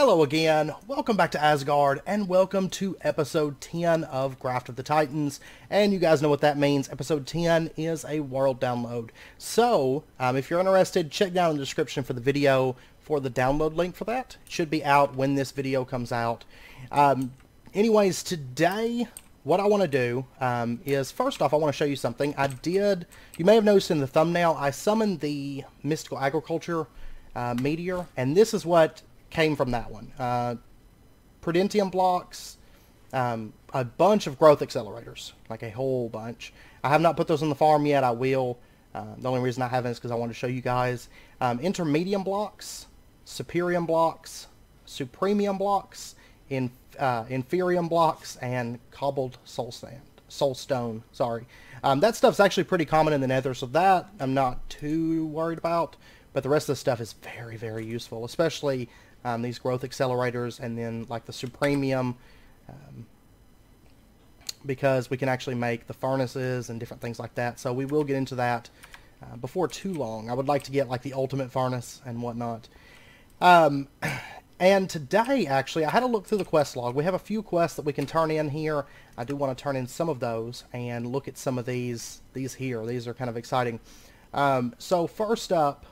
Hello again, welcome back to Asgard, and welcome to episode 10 of Graft of the Titans. And you guys know what that means. Episode 10 is a world download. So, if you're interested, check down in the description for the video for the download link for that. It should be out when this video comes out. Anyways, today, what I want to do is, first off, I want to show you something. You may have noticed in the thumbnail, I summoned the Mystical Agriculture meteor, and this is what came from that one. Prudentium blocks, a bunch of growth accelerators, like a whole bunch. I have not put those on the farm yet. I will. The only reason I haven't is because I want to show you guys. Intermedium blocks, Superium blocks, Supremium blocks, Inferium blocks, and Cobbled Soulstone. Sorry. That stuff's actually pretty common in the Nether, so that I'm not too worried about. But the rest of the stuff is very, very useful, especially these growth accelerators, and then like the Supremium, because we can actually make the furnaces and different things like that. So we will get into that before too long. I would like to get like the ultimate furnace and whatnot. And today, actually, I had a look through the quest log. We have a few quests that we can turn in here. I do want to turn in some of those and look at some of these here. These are kind of exciting. So first up,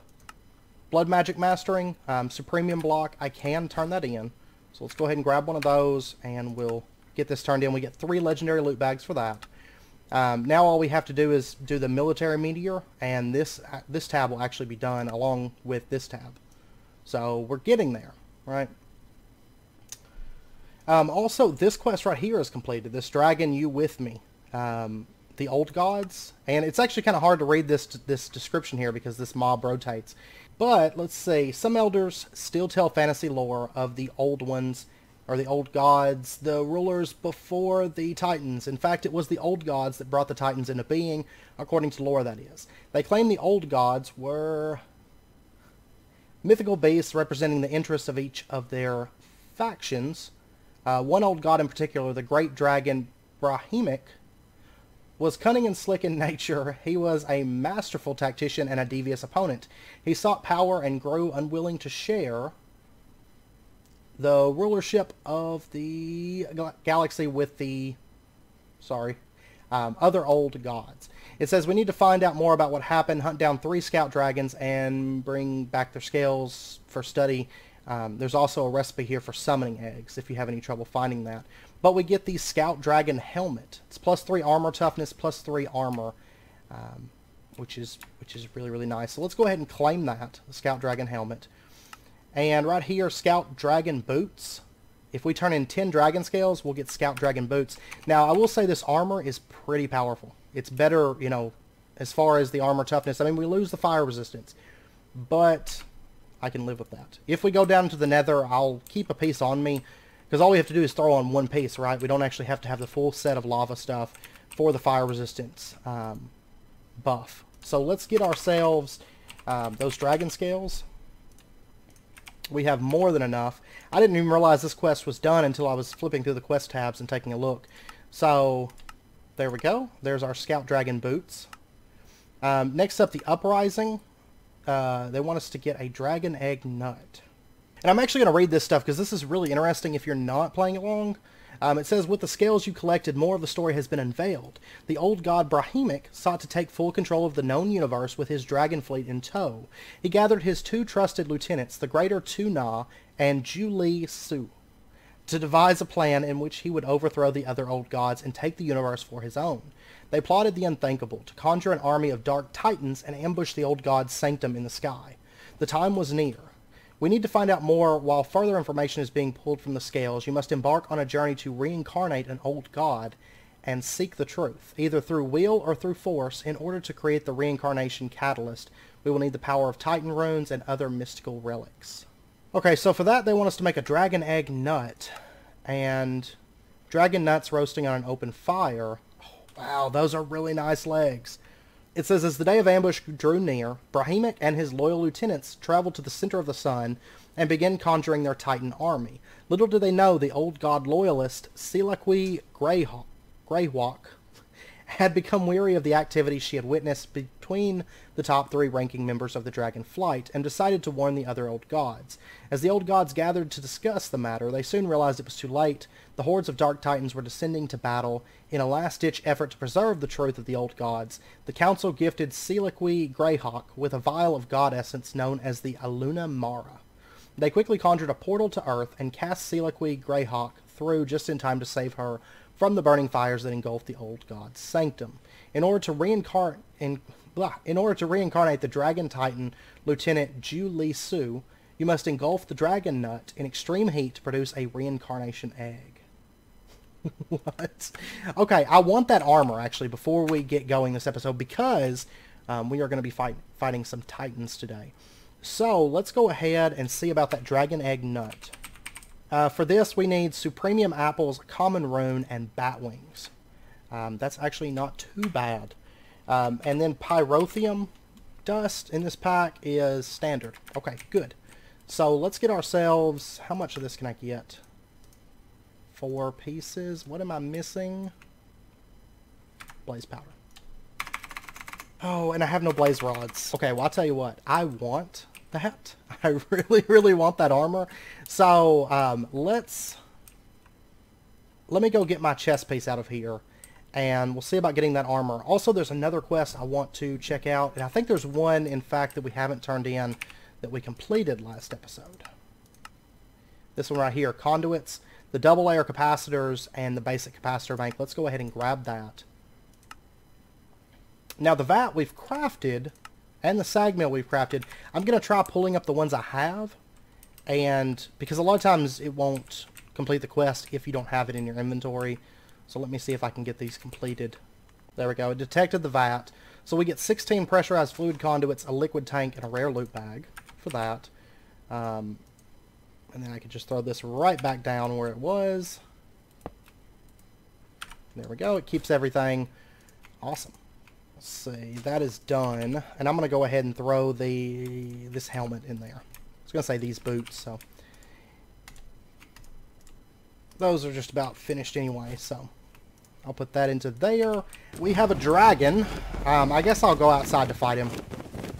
Blood Magic Mastering, Supremium block. I can turn that in. So let's go ahead and grab one of those, and we'll get this turned in. We get 3 legendary loot bags for that. Now all we have to do is do the Military Meteor, and this tab will actually be done along with this tab. So we're getting there, right? Also, this quest right here is completed. This Dragon You With Me. The Old Gods. And it's actually kind of hard to read this description here because this mob rotates. But, let's see, some elders still tell fantasy lore of the old ones, or the old gods, the rulers before the Titans. In fact, it was the old gods that brought the Titans into being, according to lore, that is. They claim the old gods were mythical beasts representing the interests of each of their factions. One old god in particular, the great dragon Brahimic, was cunning and slick in nature. He was a masterful tactician and a devious opponent. He sought power and grew unwilling to share the rulership of the galaxy with the, other old gods. It says we need to find out more about what happened, hunt down 3 scout dragons, and bring back their scales for study. There's also a recipe here for summoning eggs, if you have any trouble finding that. But we get the Scout Dragon Helmet. It's +3 armor toughness, +3 armor, which is really, really nice. So let's go ahead and claim that, the Scout Dragon Helmet. And right here, Scout Dragon Boots. If we turn in 10 Dragon Scales, we'll get Scout Dragon Boots. Now, I will say this armor is pretty powerful. It's better, you know, as far as the armor toughness. I mean, we lose the fire resistance, but I can live with that. If we go down to the Nether, I'll keep a piece on me, because all we have to do is throw on one piece, right? We don't actually have to have the full set of lava stuff for the fire resistance buff. So let's get ourselves those dragon scales. We have more than enough. I didn't even realize this quest was done until I was flipping through the quest tabs and taking a look. So there we go. There's our Scout Dragon Boots. Next up, the Uprising. They want us to get a Dragon Egg Nut. And I'm actually going to read this stuff because this is really interesting if you're not playing along. It says, with the scales you collected, more of the story has been unveiled. The old god Brahimic sought to take full control of the known universe with his dragon fleet in tow. He gathered his 2 trusted lieutenants, the greater Tu-Na and Ju-Li Su, to devise a plan in which he would overthrow the other old gods and take the universe for his own. They plotted the unthinkable, to conjure an army of dark titans and ambush the old god's sanctum in the sky. The time was near. We need to find out more. While further information is being pulled from the scales, you must embark on a journey to reincarnate an old god and seek the truth, either through will or through force. In order to create the reincarnation catalyst, we will need the power of Titan runes and other mystical relics. Okay, so for that, they want us to make a dragon egg nut. And dragon nuts roasting on an open fire. Oh, wow, those are really nice legs. It says, as the day of ambush drew near, Brahimic and his loyal lieutenants traveled to the center of the sun and began conjuring their Titan army. Little did they know the old god loyalist Silakwi Greyhawk had become weary of the activity she had witnessed between the top 3 ranking members of the Dragon Flight and decided to warn the other old gods. As the old gods gathered to discuss the matter, they soon realized it was too late. The hordes of Dark Titans were descending to battle. In a last-ditch effort to preserve the truth of the old gods, the council gifted Seliqui Greyhawk with a vial of god essence known as the Aluna Mara. They quickly conjured a portal to Earth and cast Seliqui Greyhawk through just in time to save her from the burning fires that engulfed the old god's sanctum. In order to reincarnate the Dragon Titan Lieutenant Ju Li Su, you must engulf the dragon nut in extreme heat to produce a reincarnation egg. What? Okay, I want that armor, actually, before we get going this episode, because we are going to be fighting some titans today. So, let's go ahead and see about that dragon egg nut. For this, we need Supremium Apples, Common Rune, and Bat Wings. That's actually not too bad. And then Pyrotheum Dust in this pack is standard. Okay, good. So, let's get ourselves... How much of this can I get? 4 pieces. What am I missing? Blaze powder. Oh, and I have no blaze rods. Okay, well, I'll tell you what. I want that. I really, really want that armor. So, let me go get my chest piece out of here, and we'll see about getting that armor. Also, there's another quest I want to check out, and I think there's one, in fact, that we haven't turned in that we completed last episode. This one right here, Conduits, the double layer capacitors, and the basic capacitor bank. Let's go ahead and grab that. Now, the vat we've crafted, and the sag mill we've crafted, I'm going to try pulling up the ones I have, and because a lot of times it won't complete the quest if you don't have it in your inventory. So let me see if I can get these completed. There we go. It detected the vat. So we get 16 pressurized fluid conduits, a liquid tank, and a rare loot bag for that. And then I could just throw this right back down where it was. There we go. It keeps everything. Awesome. Let's see. That is done. And I'm going to go ahead and throw this helmet in there. I was going to say these boots, so. Those are just about finished anyway, so. I'll put that into there. We have a dragon. I guess I'll go outside to fight him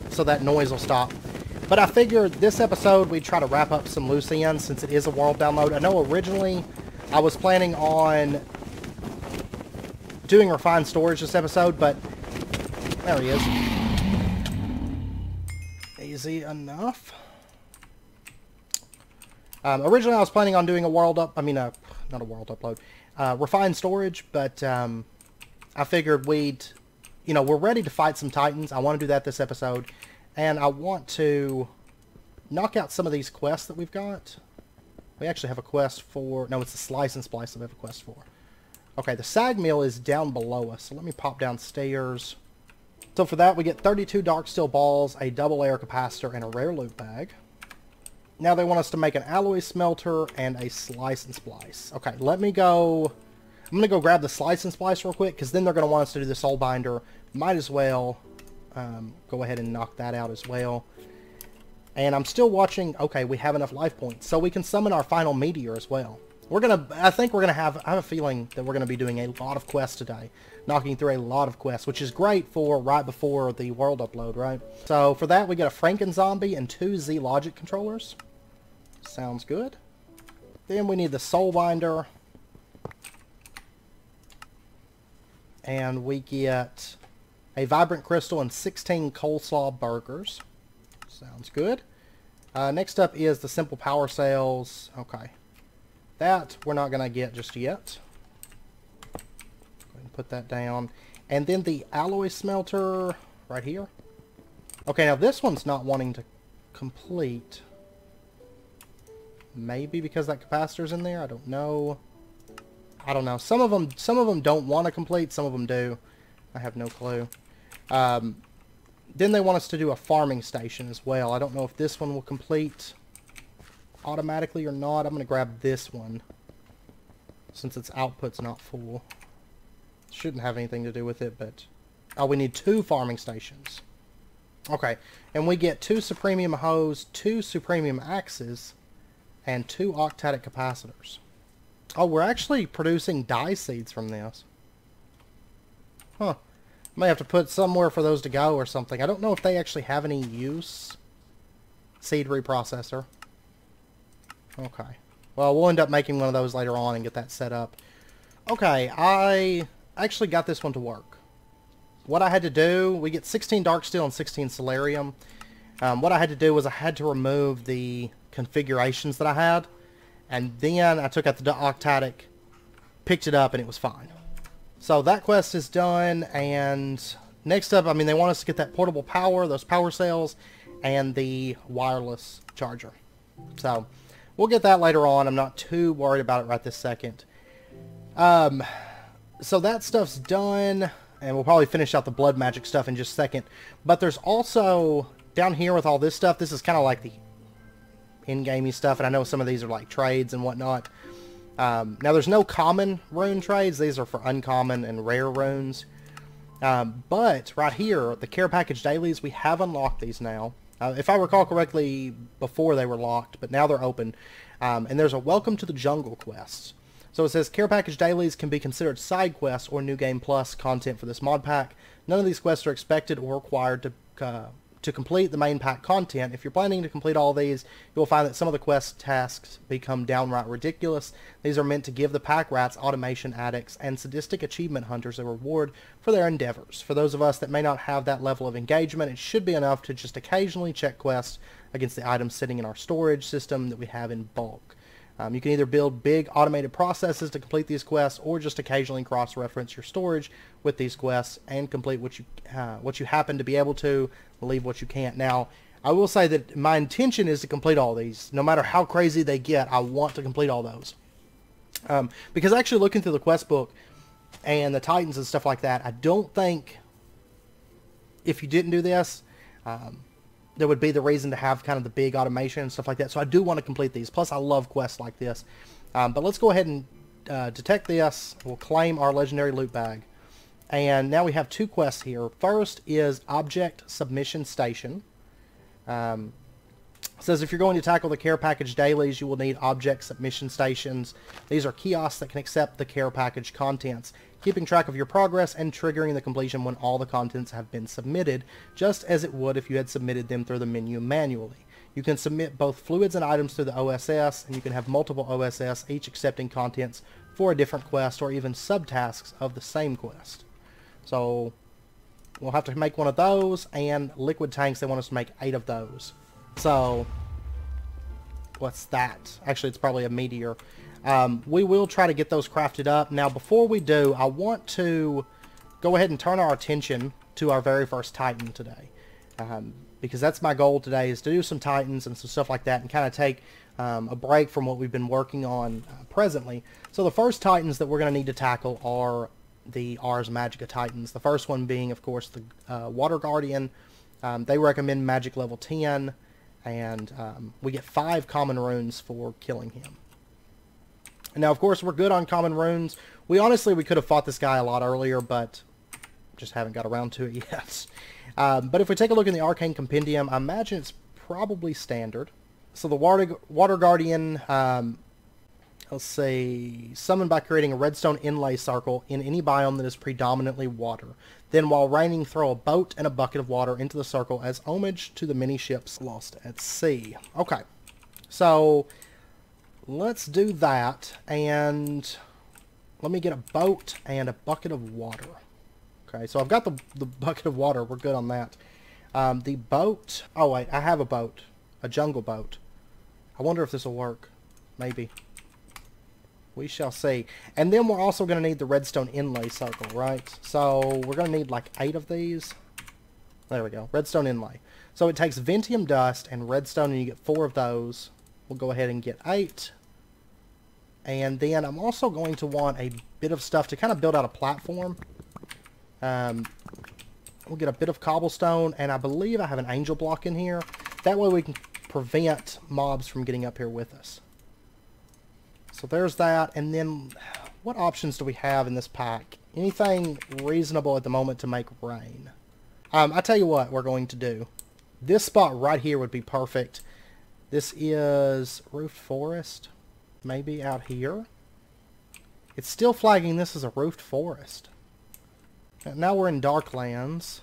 so that noise will stop. But I figured this episode we'd try to wrap up some loose ends since it is a world download. I know originally I was planning on doing refined storage this episode, but there he is. Easy enough. Originally I was planning on doing a world not a world upload. Refined storage, but I figured we're ready to fight some titans. I want to do that this episode, and I want to knock out some of these quests that we've got. We actually have a quest for... No, it's the Slice and Splice that we have a quest for. Okay, the sag mill is down below us, so let me pop downstairs. So for that, we get 32 dark steel balls, a double layer capacitor, and a rare loot bag. Now they want us to make an alloy smelter and a slice and splice. Okay, let me go... I'm going to go grab the slice and splice real quick, because then they're going to want us to do the soul binder. Might as well go ahead and knock that out as well. And I'm still watching... Okay, we have enough life points, so we can summon our final meteor as well. I think we're going to have... I have a feeling that we're going to be doing a lot of quests today. Knocking through a lot of quests, which is great for right before the world upload, right? So for that, we get a Franken zombie and 2 Z logic controllers. Sounds good. Then we need the soul binder. And we get a vibrant crystal and 16 coleslaw burgers. Sounds good. Next up is the simple power cells. Okay. That we're not going to get just yet. Go ahead and put that down. And then the alloy smelter right here. Okay, now this one's not wanting to complete. Maybe because that capacitor's in there. I don't know. I don't know. Some of them don't want to complete. Some of them do. I have no clue. Then they want us to do a farming station as well. I don't know if this one will complete automatically or not. I'm going to grab this one since its output's not full. Shouldn't have anything to do with it, but... Oh, we need 2 farming stations. Okay, and we get 2 Supremium Hose, 2 Supremium Axes, and 2 Octatic Capacitors. Oh, we're actually producing dye seeds from this. Huh. May have to put somewhere for those to go or something. I don't know if they actually have any use. Seed reprocessor. Okay. Well, we'll end up making one of those later on and get that set up. Okay, I actually got this one to work. What I had to do, we get 16 dark steel and 16 solarium. What I had to do was I had to remove the configurations that I had. And then I took out the octatic, picked it up, and it was fine. So that quest is done, and next up, I mean, they want us to get that portable power, those power cells, and the wireless charger. So we'll get that later on. I'm not too worried about it right this second. So that stuff's done, and we'll probably finish out the blood magic stuff in just a second. But there's also, down here with all this stuff, this is kind of like the in-gamey stuff, and I know some of these are like trades and whatnot. Now there's no common rune trades. These are for uncommon and rare runes. But right here, the care package dailies, we have unlocked these now. If I recall correctly, before they were locked, but now they're open. And there's a Welcome to the Jungle quest. So it says, care package dailies can be considered side quests or New Game Plus content for this mod pack. None of these quests are expected or required to complete the main pack content. If you're planning to complete all these, you will find that some of the quest tasks become downright ridiculous. These are meant to give the pack rats, automation addicts, and sadistic achievement hunters a reward for their endeavors. For those of us that may not have that level of engagement, it should be enough to just occasionally check quests against the items sitting in our storage system that we have in bulk. You can either build big automated processes to complete these quests, or just occasionally cross-reference your storage with these quests and complete what you happen to be able to, leave what you can't. Now, I will say that my intention is to complete all these. No matter how crazy they get, I want to complete all those. Because actually looking through the quest book and the Titans and stuff like that, I don't think if you didn't do this, there would be the reason to have kind of the big automation and stuff like that. So I do want to complete these. Plus, I love quests like this. But let's go ahead and detect this. We'll claim our legendary loot bag. And now we have two quests here. First is Object Submission Station. It says if you're going to tackle the care package dailies, you will need object submission stations. These are kiosks that can accept the care package contents, keeping track of your progress and triggering the completion when all the contents have been submitted, just as it would if you had submitted them through the menu manually. You can submit both fluids and items through the OSS, and you can have multiple OSS, each accepting contents for a different quest or even subtasks of the same quest. So we'll have to make one of those, and liquid tanks, they want us to make 8 of those. So what's that? Actually, it's probably a meteor. We will try to get those crafted up. Now, before we do, I want to go ahead and turn our attention to our very first Titan today. Because that's my goal today, is to do some Titans and some stuff like that and kind of take a break from what we've been working on presently. So the first Titans that we're going to need to tackle are the Ars Magica Titans. The first one being, of course, the Water Guardian. They recommend magic level 10, and we get 5 common runes for killing him. Now, of course, we're good on common runes. We could have fought this guy a lot earlier, but just haven't got around to it yet. But if we take a look in the Arcane Compendium, I imagine it's probably standard. So the Water Guardian, let's see, summoned by creating a redstone inlay circle in any biome that is predominantly water. Then while raining, throw a boat and a bucket of water into the circle as homage to the many ships lost at sea. Okay, so let's do that, and let me get a boat and a bucket of water. Okay, so I've got the bucket of water. We're good on that. The boat, oh wait, I have a boat. A jungle boat. I wonder if this will work. Maybe. We shall see. And then we're also going to need the redstone inlay circle, right? So we're going to need like 8 of these. There we go. Redstone inlay. So it takes Ventium dust and redstone, and you get 4 of those. We'll go ahead and get 8. And then I'm also going to want a bit of stuff to kind of build out a platform. We'll get a bit of cobblestone, and I believe I have an angel block in here. That way we can prevent mobs from getting up here with us. So there's that, and then what options do we have in this pack? Anything reasonable at the moment to make rain? I tell you what we're going to do. This spot right here would be perfect. This is roofed forest, maybe out here. It's still flagging this as a roofed forest. And now we're in Darklands.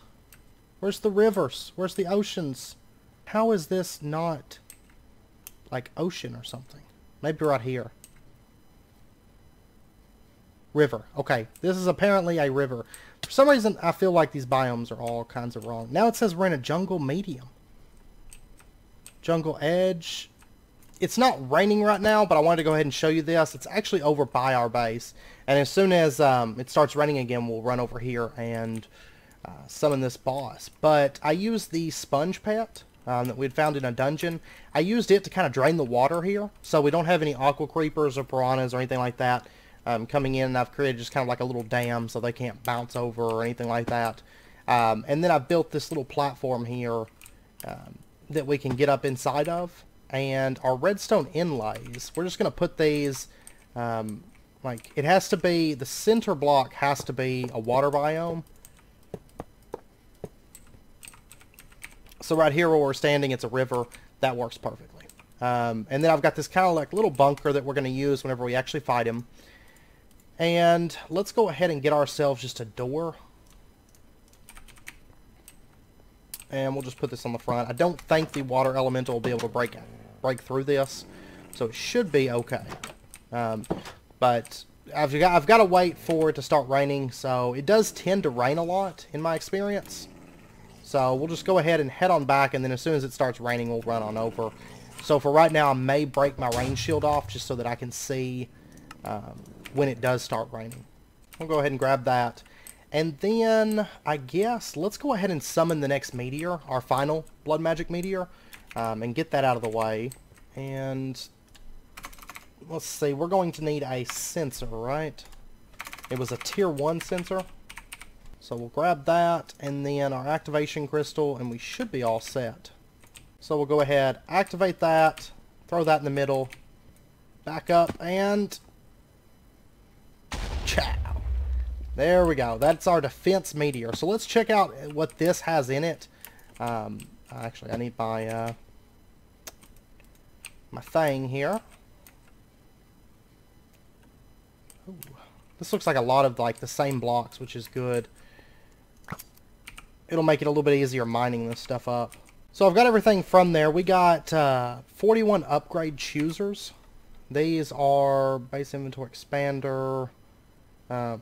Where's the rivers? Where's the oceans? How is this not like ocean or something? Maybe right here. River. Okay, this is apparently a river. For some reason, I feel like these biomes are all kinds of wrong. Now it says we're in a jungle medium. Jungle edge. It's not raining right now, but I wanted to go ahead and show you this. It's actually over by our base. And as soon as it starts raining again, we'll run over here and summon this boss. But I used the sponge pet that we'd found in a dungeon. I used it to kind of drain the water here, so we don't have any aqua creepers or piranhas or anything like that coming in. And I've created just kind of like a little dam so they can't bounce over or anything like that. And then I've built this little platform here that we can get up inside of. And our redstone inlays, we're just going to put these, like, it has to be, the center block has to be a water biome. So right here where we're standing, it's a river. That works perfectly. And then I've got this kind of like little bunker that we're going to use whenever we actually fight him. And let's go ahead and get ourselves just a door. And we'll just put this on the front. I don't think the water elemental will be able to break through this, so it should be okay. But I've got to wait for it to start raining, so it does tend to rain a lot in my experience. So we'll just go ahead and head on back, and then as soon as it starts raining, we'll run on over. So for right now, I may break my rain shield off just so that I can see when it does start raining. We'll go ahead and grab that. And then, I guess, let's go ahead and summon the next meteor, our final blood magic meteor, and get that out of the way. And let's see, we're going to need a sensor, right? It was a tier 1 sensor. So we'll grab that, and then our activation crystal, and we should be all set. So we'll go ahead, activate that, throw that in the middle, back up, and ciao. There we go. That's our defense meteor. So let's check out what this has in it. Actually, I need my my thing here. Ooh. This looks like a lot of like the same blocks, which is good. It'll make it a little bit easier mining this stuff up. So I've got everything from there. We got 41 upgrade choosers. These are base inventory expander,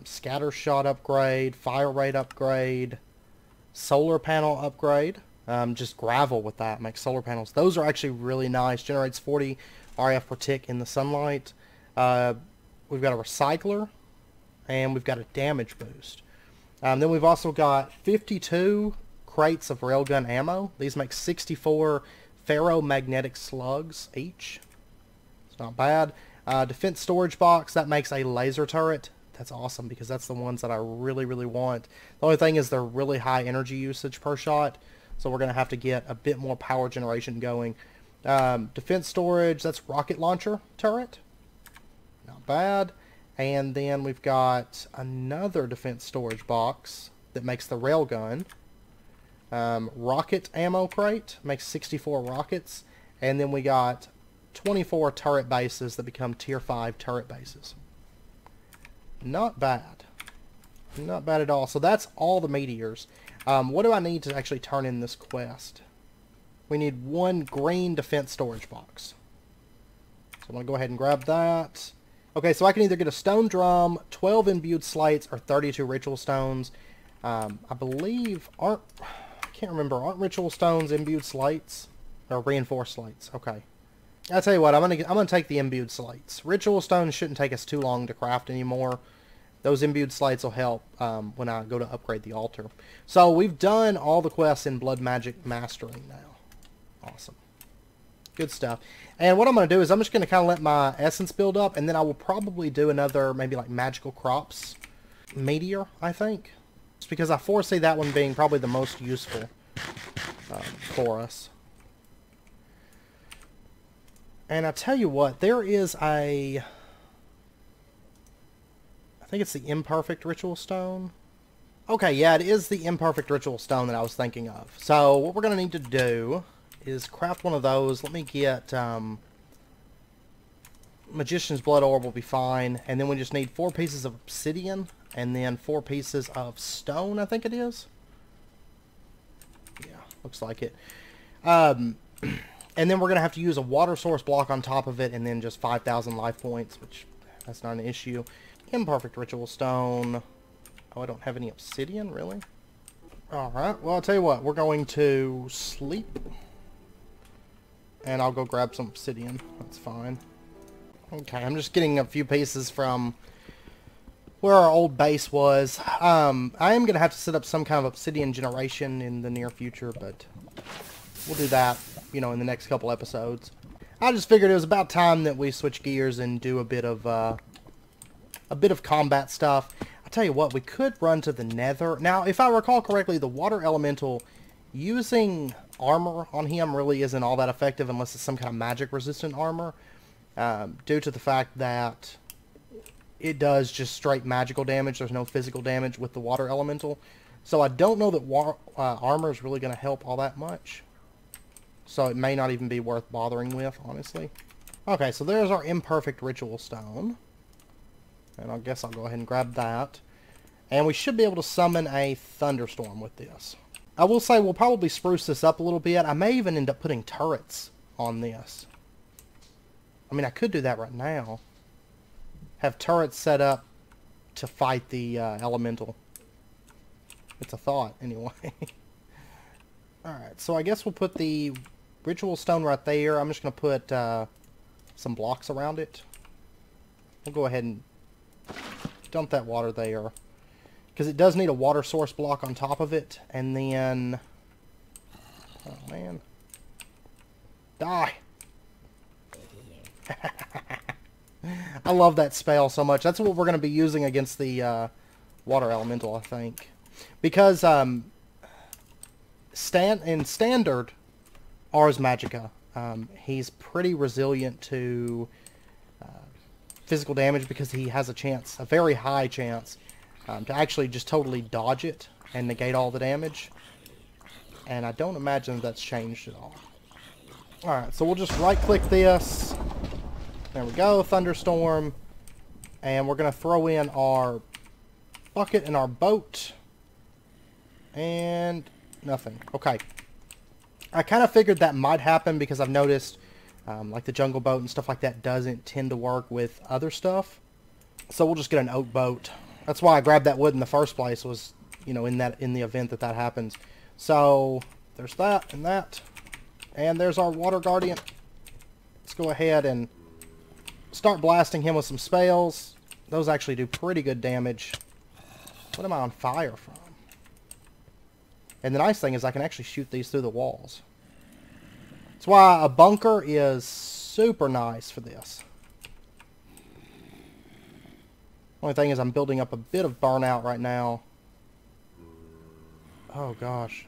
scatter shot upgrade, fire rate upgrade, solar panel upgrade. Just gravel with that makes solar panels. Those are actually really nice. Generates 40 RF per tick in the sunlight. We've got a recycler, and we've got a damage boost. Then we've also got 52 crates of railgun ammo. These make 64 ferromagnetic slugs each. It's not bad. Defense storage box, that makes a laser turret. That's awesome because that's the ones that I really, really want. The only thing is they're really high energy usage per shot, so we're going to have to get a bit more power generation going. Defense storage, that's rocket launcher turret. Not bad. And then we've got another defense storage box that makes the railgun. Rocket ammo crate makes 64 rockets. And then we got 24 turret bases that become tier 5 turret bases. Not bad. Not bad at all. So that's all the meteors. What do I need to actually turn in this quest? We need one green defense storage box. So I'm going to go ahead and grab that. Okay, so I can either get a stone drum, 12 imbued slates, or 32 ritual stones. I believe I can't remember, aren't ritual stones imbued slates? Or reinforced slates, okay. I'll tell you what, I'm gonna take the imbued slates. Ritual stones shouldn't take us too long to craft anymore. Those imbued slates will help when I go to upgrade the altar. So we've done all the quests in Blood Magic Mastering now. Awesome. Good stuff. And what I'm going to do is I'm just going to kind of let my essence build up, and then I will probably do another maybe like magical crops meteor, I think. Just because I foresee that one being probably the most useful for us. And I tell you what, there is I think it's the imperfect ritual stone. Okay, yeah, it is the imperfect ritual stone that I was thinking of. So what we're going to need to do is craft one of those. Let me get Magician's Blood Orb will be fine. And then we just need 4 pieces of obsidian. And then 4 pieces of stone, I think it is. Yeah, looks like it. And then we're going to have to use a water source block on top of it. And then just 5,000 life points, which that's not an issue. Imperfect Ritual Stone. Oh, I don't have any obsidian, really? Alright, well, I'll tell you what. We're going to sleep. And I'll go grab some obsidian. That's fine. Okay, I'm just getting a few pieces from where our old base was. I am going to have to set up some kind of obsidian generation in the near future, but we'll do that, you know, in the next couple episodes. I just figured it was about time that we switch gears and do a bit of combat stuff. I'll tell you what, we could run to the Nether. Now, if I recall correctly, the water elemental, using armor on him really isn't all that effective unless it's some kind of magic resistant armor, due to the fact that it does just straight magical damage. There's no physical damage with the water elemental. So I don't know that armor is really going to help all that much. So it may not even be worth bothering with, honestly. Okay, so there's our imperfect ritual stone. And I guess I'll go ahead and grab that. And we should be able to summon a thunderstorm with this. I will say we'll probably spruce this up a little bit. I may even end up putting turrets on this. I mean, I could do that right now. Have turrets set up to fight the elemental. It's a thought, anyway. Alright, so I guess we'll put the ritual stone right there. I'm just going to put some blocks around it. We'll go ahead and dump that water there. Because it does need a water source block on top of it. And then... oh, man. Die! I love that spell so much. That's what we're going to be using against the water elemental, I think. Because in standard Ars Magica, he's pretty resilient to physical damage because he has a chance, a very high chance, to actually just totally dodge it and negate all the damage. And I don't imagine that's changed at all. Alright, so we'll just right-click this. There we go, thunderstorm. And we're going to throw in our bucket and our boat. And nothing. Okay. I kind of figured that might happen because I've noticed like the jungle boat and stuff like that doesn't tend to work with other stuff. So we'll just get an oak boat. That's why I grabbed that wood in the first place, was, you know, in the event that that happens. So there's that and that. And there's our water guardian. Let's go ahead and start blasting him with some spells. Those actually do pretty good damage. What am I on fire from? And the nice thing is I can actually shoot these through the walls. That's why a bunker is super nice for this. Only thing is I'm building up a bit of burnout right now. Oh gosh.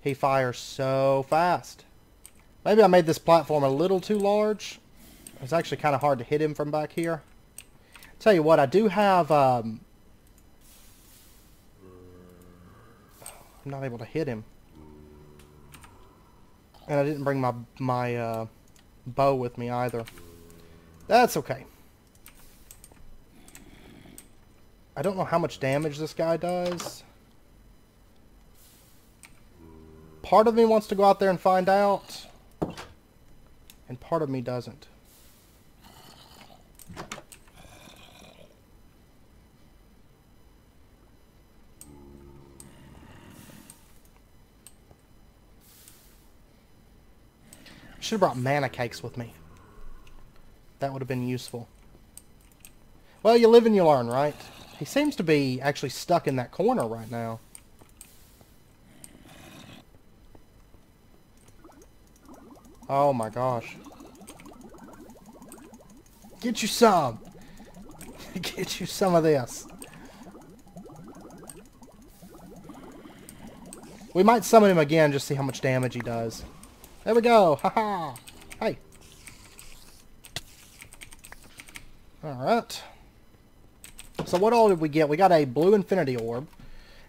He fires so fast. Maybe I made this platform a little too large. It's actually kind of hard to hit him from back here. Tell you what, I do have... I'm not able to hit him. And I didn't bring my bow with me either. That's okay. I don't know how much damage this guy does. Part of me wants to go out there and find out. And part of me doesn't. I should have brought mana cakes with me. That would have been useful. Well, you live and you learn, right? He seems to be actually stuck in that corner right now. Oh my gosh. Get you some! Get you some of this. We might summon him again, just see how much damage he does. There we go! Haha! Hey! Alright. So what all did we get? We got a blue infinity orb.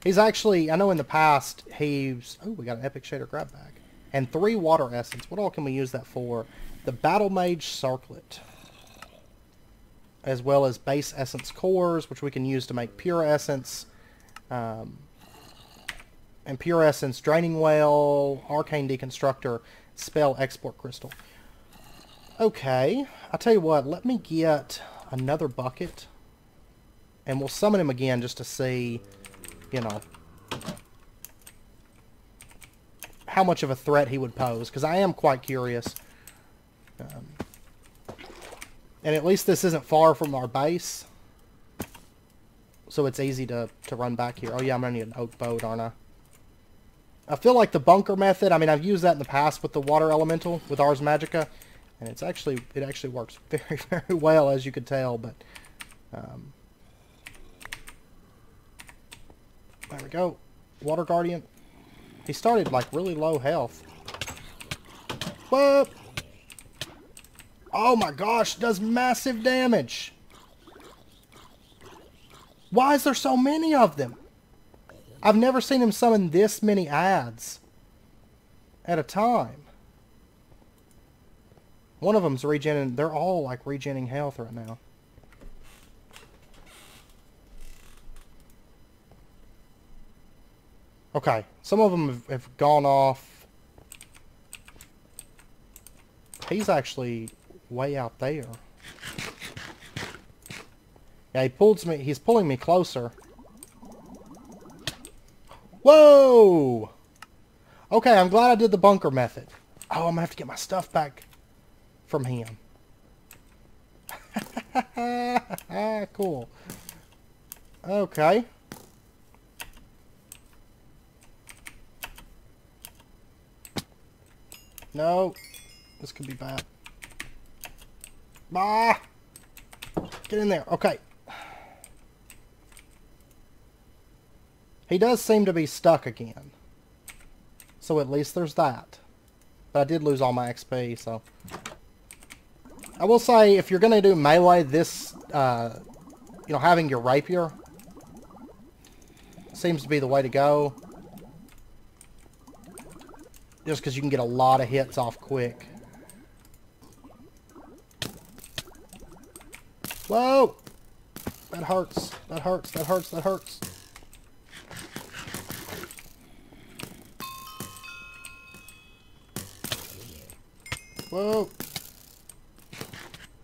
He's actually, I know in the past, he's... oh, we got an epic shader grab bag. And 3 water essence. What all can we use that for? The battle mage circlet. as well as base essence cores, which we can use to make pure essence, and pure essence draining well, arcane deconstructor, spell export crystal. Okay, I'll tell you what, let me get another bucket, and we'll summon him again just to see, you know, how much of a threat he would pose, because I am quite curious. And at least this isn't far from our base, so it's easy to run back here. Oh yeah, I'm going to need an oak boat, aren't I? I feel like the bunker method, I mean, I've used that in the past with the water elemental, with Ars Magica, and it actually works very, very well, as you could tell, but there we go. Water Guardian. He started like really low health. Whoa! Oh my gosh, does massive damage. Why is there so many of them? I've never seen him summon this many adds at a time. One of them's regenerating. They're all like regenerating health right now. Okay, some of them have gone off. He's actually way out there. Yeah, he's pulling me closer. Whoa! Okay, I'm glad I did the bunker method. Oh, I'm gonna have to get my stuff back from him. Cool. Okay. No. This could be bad. Ah! Get in there. Okay. He does seem to be stuck again. So at least there's that. But I did lose all my XP, so... I will say, if you're going to do melee, this, you know, having your rapier seems to be the way to go. Just because you can get a lot of hits off quick. Whoa! That hurts. That hurts. That hurts. That hurts. Whoa.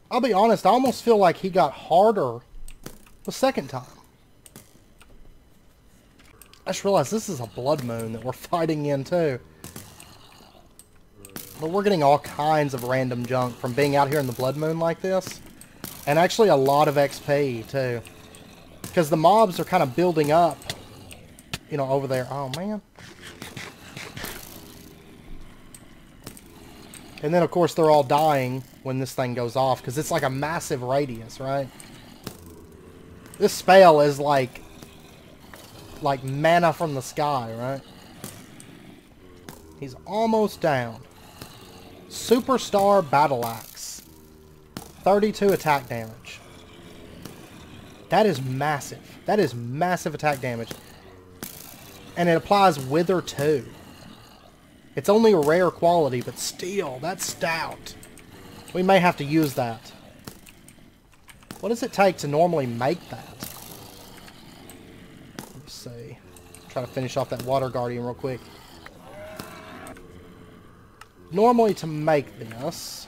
I'll be honest, I almost feel like he got harder the second time. I just realized this is a blood moon that we're fighting in too. But we're getting all kinds of random junk from being out here in the blood moon like this. And actually a lot of XP too. Because the mobs are kind of building up, you know, over there. Oh man. And then, of course, they're all dying when this thing goes off, because it's like a massive radius, right? This spell is like manna from the sky, right? He's almost down. Superstar Battle Axe. 32 attack damage. That is massive. That is massive attack damage. And it applies Wither too. It's only a rare quality, but still, that's stout. We may have to use that. What does it take to normally make that? Let's see. Try to finish off that Water Guardian real quick. Normally to make this...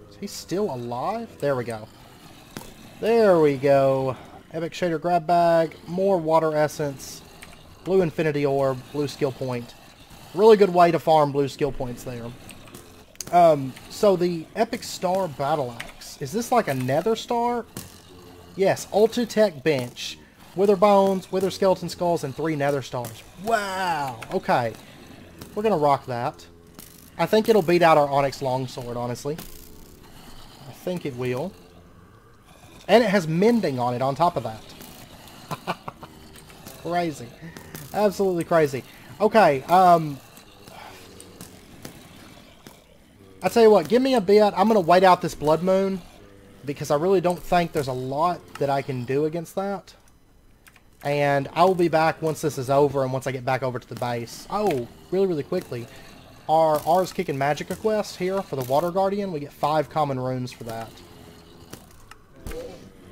Is he still alive? There we go. There we go. Epic Shader Grab Bag, more Water Essence, Blue Infinity Orb, Blue Skill Point. Really good way to farm blue skill points there. So the Epic Star Battle Axe. Is this like a Nether Star? Yes, Ultratech Bench. Wither Bones, Wither Skeleton Skulls, and 3 Nether Stars. Wow! Okay. We're going to rock that. I think it'll beat out our Onyx Longsword, honestly. I think it will. And it has mending on it on top of that. Crazy. Absolutely crazy. Okay, I tell you what, give me a bit. I'm going to wait out this Blood Moon, because I really don't think there's a lot that I can do against that. And I will be back once this is over and once I get back over to the base. Oh, really, really quickly. our Ars Kicking Magica quest here for the Water Guardian. We get 5 common runes for that.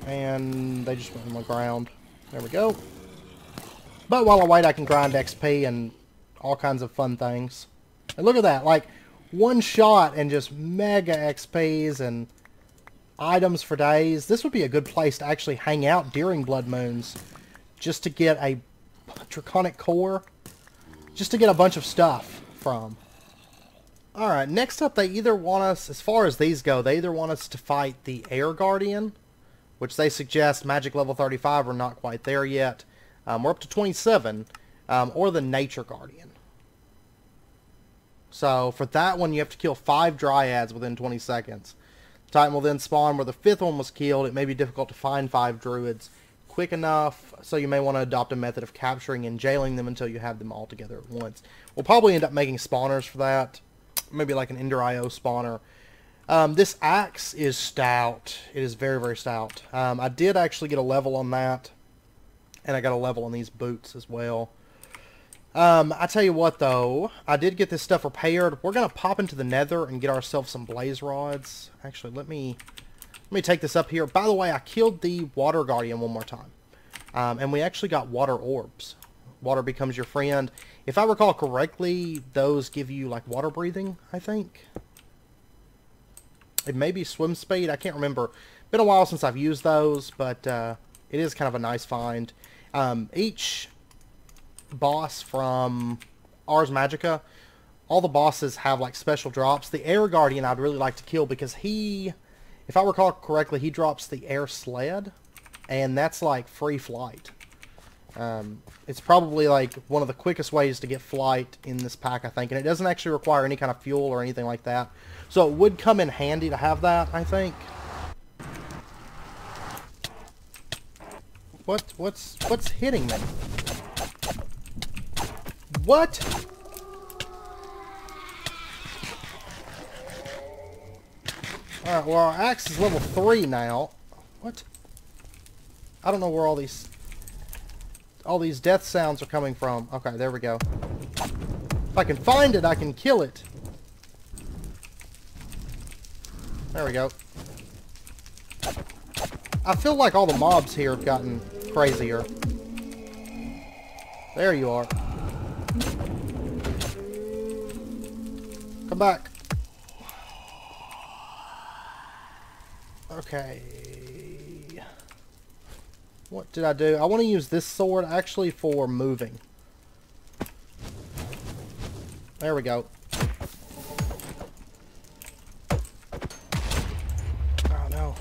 And they just went on the ground. There we go. But while I wait, I can grind XP and all kinds of fun things. And look at that, like, one shot and just mega XPs and items for days. This would be a good place to actually hang out during Blood Moons. Just to get a Draconic Core. Just to get a bunch of stuff from. Alright, next up they either want us, as far as these go, they either want us to fight the Air Guardian, which they suggest magic level 35, we're not quite there yet. We're up to 27, or the Nature Guardian. So for that one you have to kill 5 Dryads within 20 seconds. The Titan will then spawn where the 5th one was killed. It may be difficult to find 5 Druids quick enough, so you may want to adopt a method of capturing and jailing them until you have them all together at once. We'll probably end up making spawners for that. Maybe like an Ender IO spawner. This axe is stout. It is very, very stout. I did actually get a level on that. And I got a level on these boots as well. I tell you what though, I did get this stuff repaired. We're going to pop into the nether and get ourselves some blaze rods. Actually, let me take this up here. By the way, I killed the Water Guardian one more time. And we actually got water orbs. Water becomes your friend. If I recall correctly, those give you like water breathing, I think. It may be swim speed, I can't remember. Been a while since I've used those, but it is kind of a nice find. Each boss from Ars Magica, all the bosses have like special drops. The Air Guardian I'd really like to kill because he, if I recall correctly, he drops the air sled, and that's like free flight. It's probably like one of the quickest ways to get flight in this pack, I think, and it doesn't actually require any kind of fuel or anything like that. So it would come in handy to have that, I think. What's hitting me? What? Alright, well our axe is level 3 now. What? I don't know where all these death sounds are coming from. Okay, there we go. If I can find it, I can kill it. There we go. I feel like all the mobs here have gotten crazier. There you are. Come back. Okay. What did I do? I want to use this sword actually for moving. There we go. Oh no.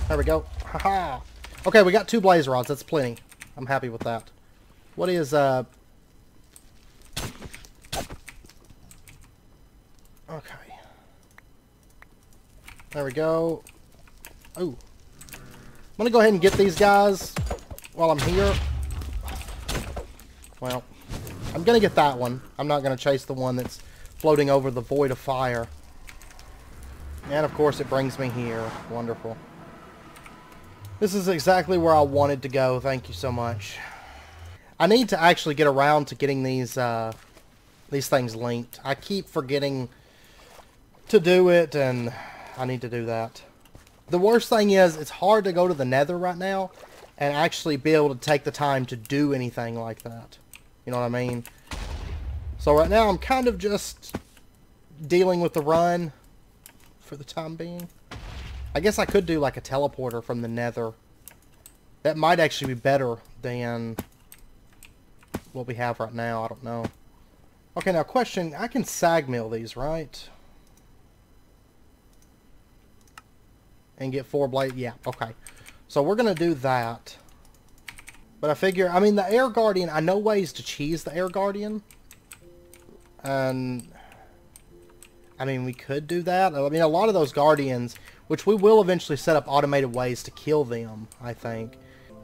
There we go. Haha. Okay, we got 2 blaze rods. That's plenty. I'm happy with that. What is Okay. There we go. Oh. I'm going to go ahead and get these guys while I'm here. Well, I'm going to get that one. I'm not going to chase the one that's floating over the void of fire. And of course it brings me here. Wonderful. This is exactly where I wanted to go. Thank you so much. I need to actually get around to getting these things linked. I keep forgetting to do it, and I need to do that. The worst thing is, it's hard to go to the nether right now and actually be able to take the time to do anything like that. You know what I mean? So right now I'm kind of just dealing with the run for the time being. I guess I could do like a teleporter from the nether. That might actually be better than what we have right now. I don't know. Okay, now question. I can sag mill these, right? And get 4 blade. Yeah, okay. So we're going to do that. But I figure, I mean, the Air Guardian, I know ways to cheese the Air Guardian. And, I mean, we could do that. I mean, a lot of those Guardians, which we will eventually set up automated ways to kill them, I think.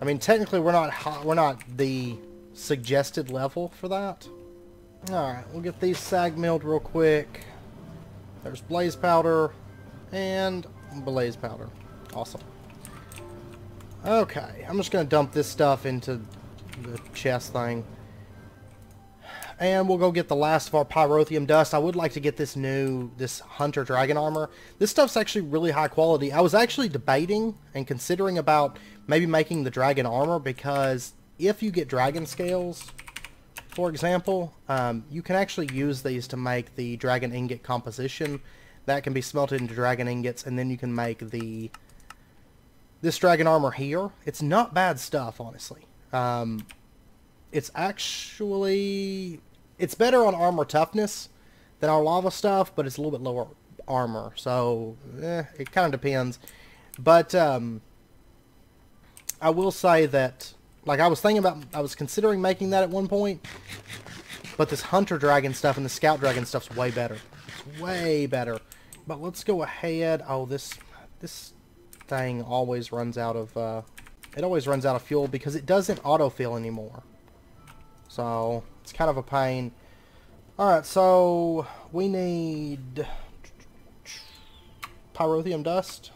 I mean, technically, we're not the suggested level for that. Alright, we'll get these sag milled real quick. There's blaze powder. And blaze powder. Awesome. Okay, I'm just going to dump this stuff into the chest thing. And we'll go get the last of our pyrotheum dust. I would like to get this hunter dragon armor. This stuff's actually really high quality. I was actually debating and considering about maybe making the dragon armor, because if you get dragon scales, for example, you can actually use these to make the dragon ingot composition. That can be smelted into dragon ingots, and then you can make this dragon armor here. It's not bad stuff, honestly. It's actually... It's better on armor toughness than our lava stuff, but it's a little bit lower armor. So, it kind of depends. But, I will say that, like, I was considering making that at one point, but this hunter dragon stuff and the scout dragon stuff's way better. It's way better. But let's go ahead. Oh, this thing always runs out of, it always runs out of fuel because it doesn't autofill anymore. So, it's kind of a pain. Alright, so we need pyrotheum dust.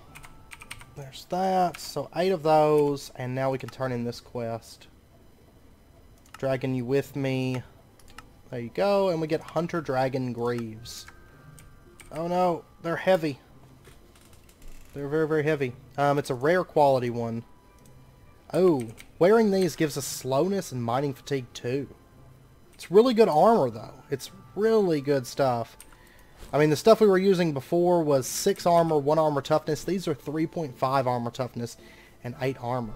There's that. So 8 of those, and now we can turn in this quest. Dragging you with me. There you go, and we get Hunter Dragon Greaves. Oh no, they're heavy. They're very, very heavy. It's a rare quality one. Oh, wearing these gives us slowness and mining fatigue too. It's really good armor though. It's really good stuff. I mean, the stuff we were using before was 6 armor, 1 armor toughness. These are 3.5 armor toughness and 8 armor.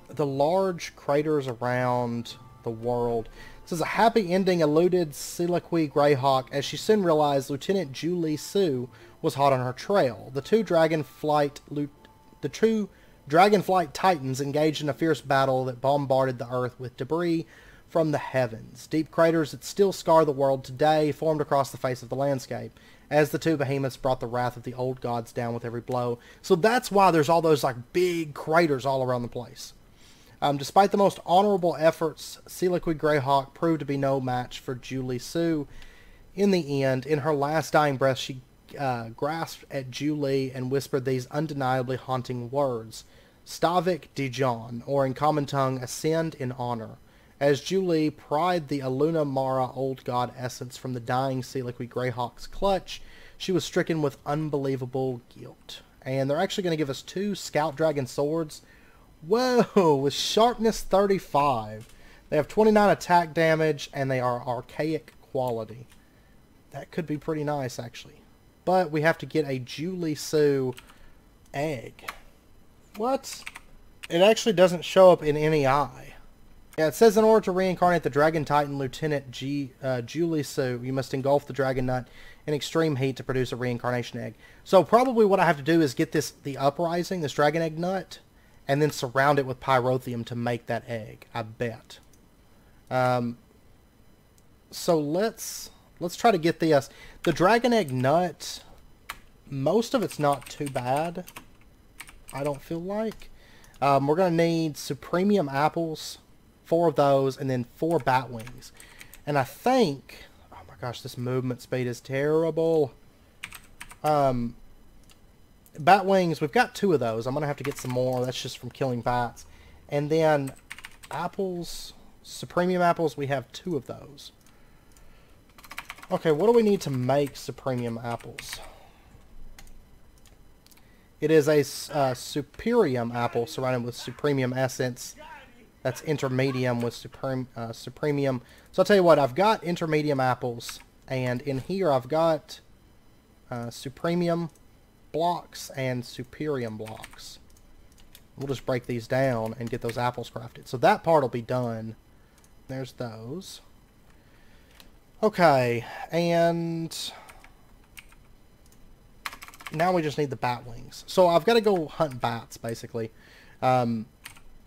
The large craters around the world. This is a happy ending eluded Siliqui Greyhawk as she soon realized Lieutenant Julie Sue was hot on her trail. The two Dragonflight Titans engaged in a fierce battle that bombarded the Earth with debris from the heavens. Deep craters that still scar the world today formed across the face of the landscape as the two behemoths brought the wrath of the old gods down with every blow. So that's why there's all those like big craters all around the place. Despite the most honorable efforts, Siliqui Greyhawk proved to be no match for Julie Sue. In the end, in her last dying breath, she grasped at Julie and whispered these undeniably haunting words: Stavik Dijon, or in common tongue, ascend in honor. As Julie pried the Aluna Mara old god essence from the dying Siliqui Greyhawk's clutch, she was stricken with unbelievable guilt. And they're actually going to give us 2 Scout Dragon swords. Whoa, with sharpness 35. They have 29 attack damage, and they are archaic quality. That could be pretty nice, actually. But we have to get a Julie Sue egg. What? It actually doesn't show up in any eye. Yeah, it says in order to reincarnate the Dragon Titan Lieutenant Julie Sue, you must engulf the Dragon Nut in extreme heat to produce a reincarnation egg. So probably what I have to do is get the Uprising, this Dragon Egg Nut, and then surround it with pyrotheum to make that egg, I bet. So let's try to get this. The Dragon Egg Nut, most of it's not too bad, I don't feel like. We're going to need Supremium Apples, 4 of those, and then 4 bat wings. And I think, oh my gosh, this movement speed is terrible. Bat wings, we've got 2 of those. I'm going to have to get some more. That's just from killing bats. And then apples, Supremium apples, we have 2 of those. Okay, what do we need to make Supremium apples? It is a Superium apple surrounded with Supremium essence. That's Intermedium with Supremium. So I'll tell you what, I've got Intermedium apples. And in here I've got Supremium blocks and Superium blocks. We'll just break these down and get those apples crafted. So that part will be done. There's those. Okay, and now we just need the bat wings. So I've got to go hunt bats, basically. So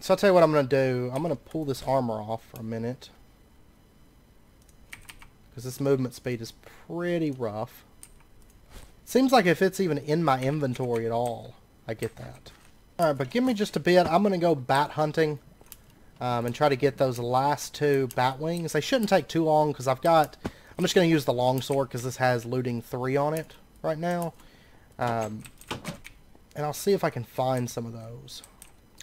I'll tell you what I'm going to do. I'm going to pull this armor off for a minute, because this movement speed is pretty rough. Seems like if it's even in my inventory at all, I get that. Alright, but give me just a bit. I'm going to go bat hunting and try to get those last 2 bat wings. They shouldn't take too long because I'm just going to use the longsword because this has looting 3 on it right now. And I'll see if I can find some of those.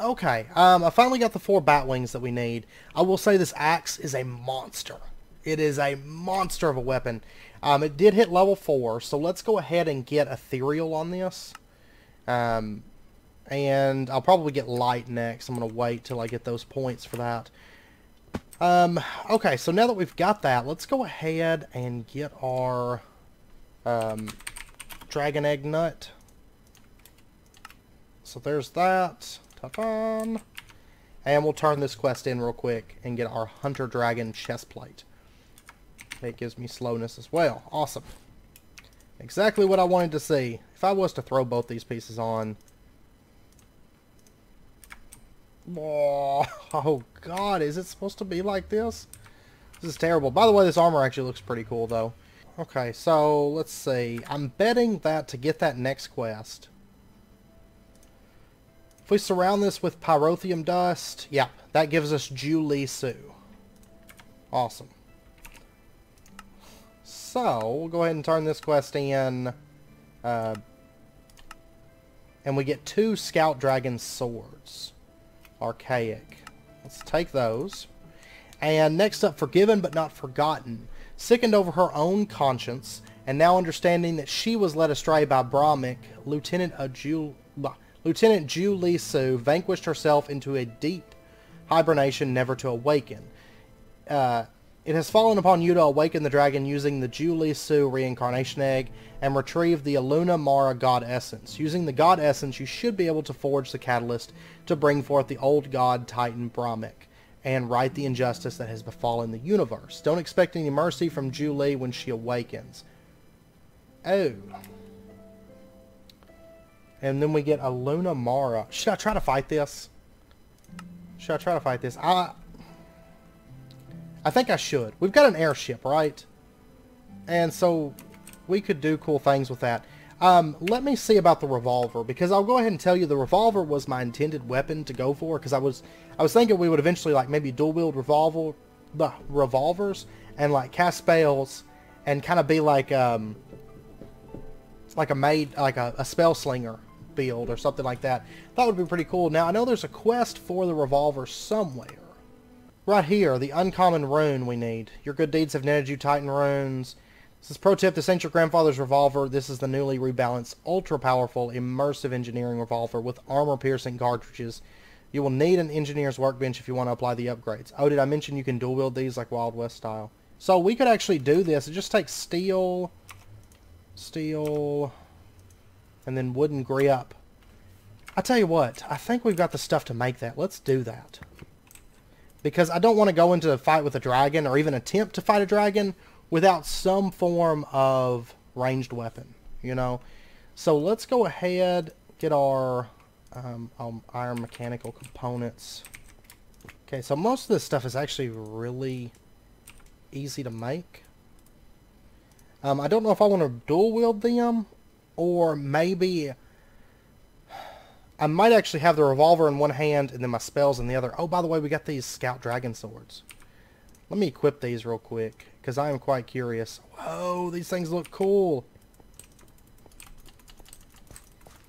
Okay, I finally got the 4 bat wings that we need. I will say this axe is a monster. It is a monster of a weapon. It did hit level 4, so let's go ahead and get ethereal on this. And I'll probably get light next. I'm going to wait till I get those points for that. Okay, so now that we've got that, let's go ahead and get our dragon egg nut. So there's that. Ta-da! And we'll turn this quest in real quick and get our hunter dragon chest plate. It gives me slowness as well. Awesome. Exactly what I wanted to see. If I was to throw both these pieces on... Oh, God. Is it supposed to be like this? This is terrible. By the way, this armor actually looks pretty cool, though. Okay, so let's see. I'm betting that to get that next quest... If we surround this with pyrotheum dust... Yeah, that gives us Julie Sue. Awesome. So, we'll go ahead and turn this quest in, and we get 2 Scout Dragon Swords. Archaic. Let's take those. And next up, Forgiven but Not Forgotten. Sickened over her own conscience, and now understanding that she was led astray by Brahmic, Lieutenant Julie Sue vanquished herself into a deep hibernation never to awaken. It has fallen upon you to awaken the dragon using the Julie Sue reincarnation egg and retrieve the Aluna Mara god essence. Using the god essence, you should be able to forge the catalyst to bring forth the old god Titan Brahmic and right the injustice that has befallen the universe. Don't expect any mercy from Julie when she awakens. Oh. And then we get Aluna Mara. Should I try to fight this? Should I try to fight this? I think I should. We've got an airship, right? And so we could do cool things with that. Let me see about the revolver, because I'll go ahead and tell you the revolver was my intended weapon to go for, because I was thinking we would eventually like maybe dual wield revolvers and like cast spells and kind of be like a spell slinger build or something like that. That would be pretty cool. Now I know there's a quest for the revolver somewhere. Right here, the uncommon rune we need. Your good deeds have netted you Titan runes. This is pro tip, this ain't your grandfather's revolver. This is the newly rebalanced, ultra-powerful, immersive engineering revolver with armor-piercing cartridges. You will need an engineer's workbench if you want to apply the upgrades. Oh, did I mention you can dual wield these like Wild West style? So we could actually do this. It just takes steel, and then wooden grip. I tell you what, I think we've got the stuff to make that. Let's do that. Because I don't want to go into a fight with a dragon or even attempt to fight a dragon without some form of ranged weapon, you know? So let's go ahead, get our iron mechanical components. Okay, so most of this stuff is actually really easy to make. I don't know if I want to dual wield them, or maybe I might actually have the revolver in one hand and then my spells in the other. Oh, by the way, we got these Scout Dragon Swords. Let me equip these real quick, because I am quite curious. Whoa, these things look cool.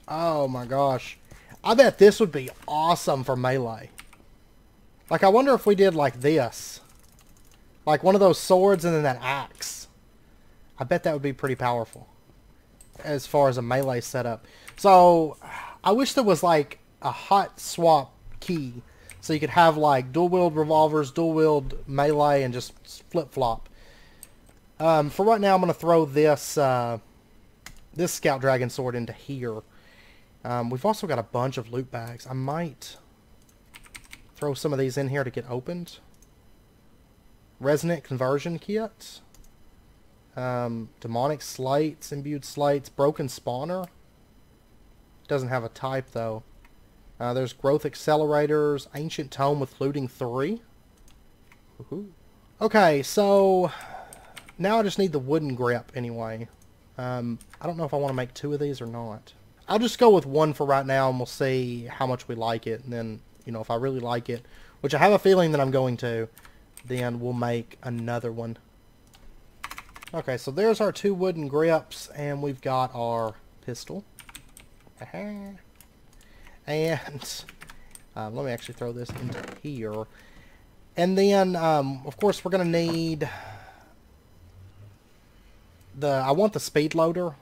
Oh my gosh. I bet this would be awesome for melee. Like, I wonder if we did like this. Like one of those swords and then that axe. I bet that would be pretty powerful as far as a melee setup. So I wish there was like a hot swap key so you could have like dual wield revolvers, dual wield melee, and just flip flop. For right now, I'm going to throw this this Scout Dragon Sword into here. We've also got a bunch of loot bags. I might throw some of these in here to get opened. Resonant Conversion Kit. Demonic Slates, Imbued Slates, Broken Spawner. Doesn't have a type though. There's Growth Accelerators, Ancient Tome with Looting 3. Okay, so now I just need the wooden grip anyway. I don't know if I want to make 2 of these or not. I'll just go with 1 for right now and we'll see how much we like it. And then, you know, if I really like it, which I have a feeling that I'm going to, then we'll make another one. Okay, so there's our 2 wooden grips, and we've got our pistol. And let me actually throw this into here. And then, of course, we're going to need I want the speed loader,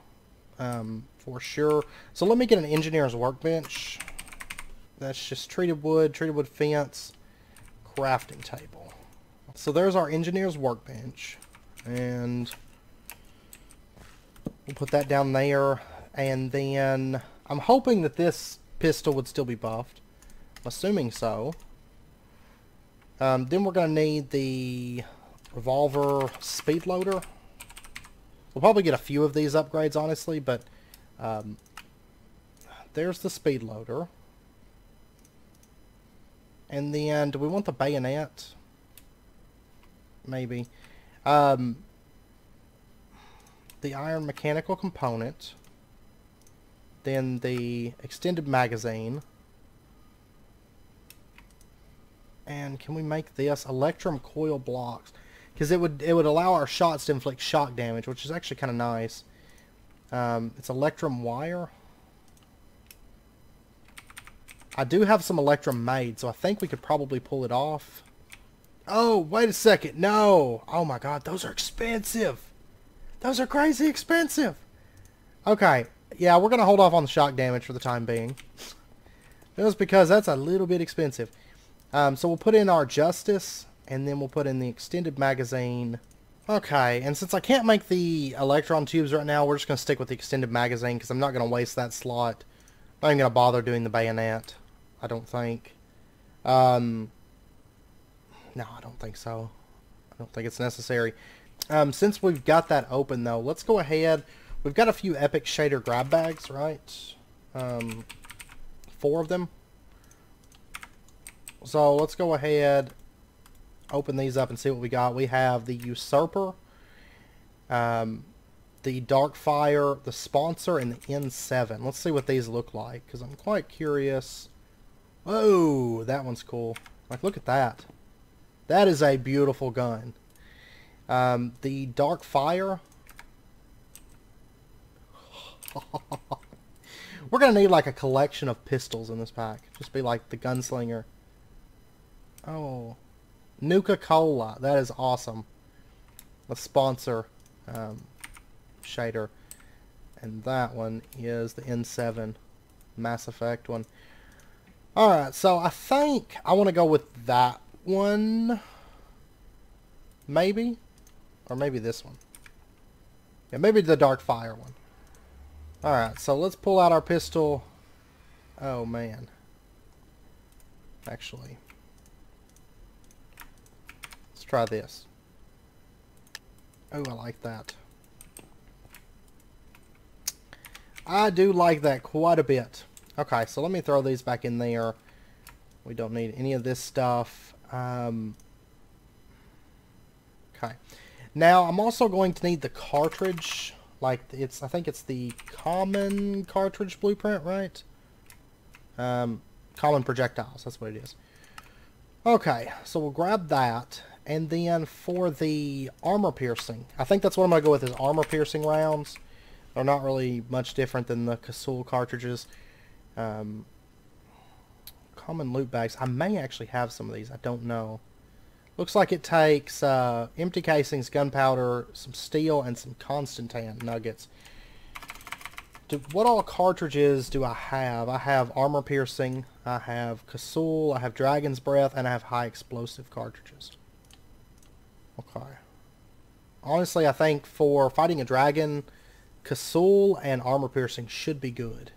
for sure. So let me get an engineer's workbench. That's just treated wood fence, crafting table. So there's our engineer's workbench, and we'll put that down there. And then I'm hoping that this pistol would still be buffed. I'm assuming so. Then we're going to need the revolver speed loader. We'll probably get a few of these upgrades, honestly, but there's the speed loader. And then, do we want the bayonet? Maybe. The iron mechanical component. Then the extended magazine. And can we make this electrum coil blocks? Because it would allow our shots to inflict shock damage, which is actually kind of nice. It's electrum wire. I do have some electrum made, so I think we could probably pull it off. Oh, wait a second. No. Oh my god, those are expensive. Those are crazy expensive. Okay. Yeah, we're going to hold off on the shock damage for the time being. Just because that's a little bit expensive. So we'll put in our justice, and then we'll put in the extended magazine. Okay, and since I can't make the electron tubes right now, we're just going to stick with the extended magazine, because I'm not going to waste that slot. I'm not even going to bother doing the bayonet, I don't think. No, I don't think so. I don't think it's necessary. Since we've got that open, though, let's go ahead. We've got a few epic shader grab bags, right? 4 of them. So let's go ahead, open these up and see what we got. We have the Usurper, the Darkfire, the Sponsor, and the N7. Let's see what these look like, because I'm quite curious. Whoa, that one's cool. Like, look at that. That is a beautiful gun. The Darkfire. We're going to need like a collection of pistols in this pack. Just be like the Gunslinger. Oh, Nuka-Cola. That is awesome. A Sponsor shader. And that one is the N7 Mass Effect one. Alright, so I think I want to go with that one. Maybe. Or maybe this one. Yeah, maybe the Darkfire one. Alright, so let's pull out our pistol. Oh, man. Actually. Let's try this. Oh, I like that. I do like that quite a bit. Okay, so let me throw these back in there. We don't need any of this stuff. Okay. Now, I'm also going to need the cartridge. Like, I think it's the common cartridge blueprint, right? Common projectiles, that's what it is. Okay, so we'll grab that. And then for the armor piercing, I think that's what I'm going to go with, is armor piercing rounds. They're not really much different than the Kasul cartridges. Common loot bags. I may actually have some of these. I don't know. Looks like it takes empty casings, gunpowder, some steel, and some Constantine nuggets. What all cartridges do I have? I have armor piercing, I have Kasul, I have Dragon's Breath, and I have high explosive cartridges. Okay. Honestly, I think for fighting a dragon, Kasul and armor piercing should be good.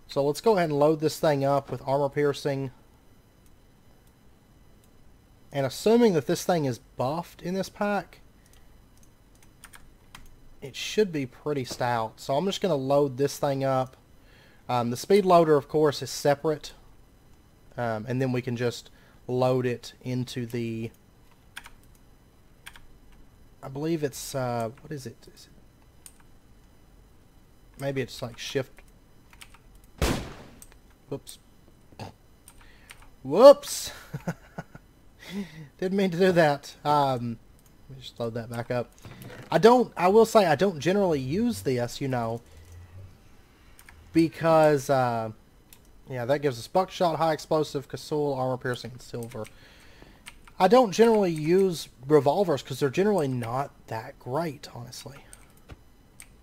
So let's go ahead and load this thing up with armor piercing. And assuming that this thing is buffed in this pack, it should be pretty stout. So I'm just going to load this thing up. The speed loader, of course, is separate. And then we can just load it into the... I believe it's... what is it? Maybe it's like shift... Whoops. Whoops! Didn't mean to do that. Let me just load that back up. I will say I don't generally use this, you know, because, yeah, that gives us buckshot, high explosive, Kasul, armor piercing, and silver. I don't generally use revolvers because they're generally not that great, honestly.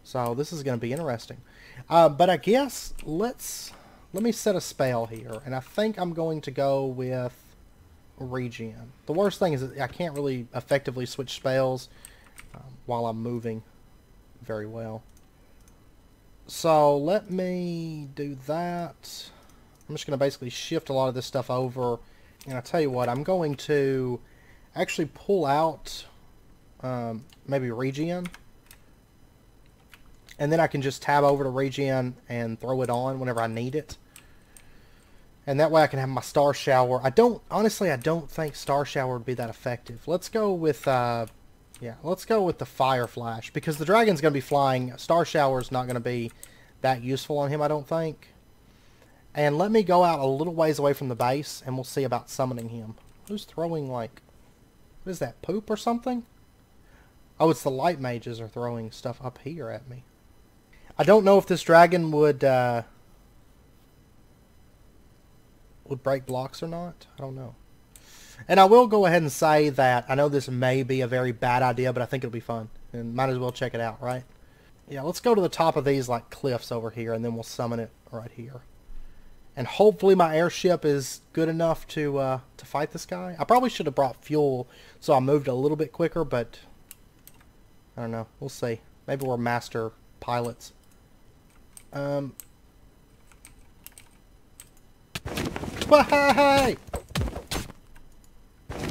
So this is going to be interesting. But I guess let me set a spell here, and I think I'm going to go with regen. The worst thing is that I can't really effectively switch spells while I'm moving very well. So let me do that. I'm just going to basically shift a lot of this stuff over, and I'll tell you what, I'm going to actually pull out maybe regen, and then I can just tab over to regen and throw it on whenever I need it. And that way I can have my Star Shower. Honestly, I don't think Star Shower would be that effective. Let's go with, let's go with the Fire Flash, because the dragon's going to be flying. Star Shower's not going to be that useful on him, I don't think. And let me go out a little ways away from the base, and we'll see about summoning him. Who's throwing, like, what is that, poop or something? Oh, it's the light mages are throwing stuff up here at me. I don't know if this dragon would break blocks or not. I don't know. And I will go ahead and say that I know this may be a very bad idea, but I think it'll be fun. And might as well check it out, right? Yeah, let's go to the top of these like cliffs over here, and then we'll summon it right here. And hopefully my airship is good enough to fight this guy. I probably should have brought fuel, so I moved a little bit quicker, but I don't know. We'll see. Maybe we're master pilots. Hey!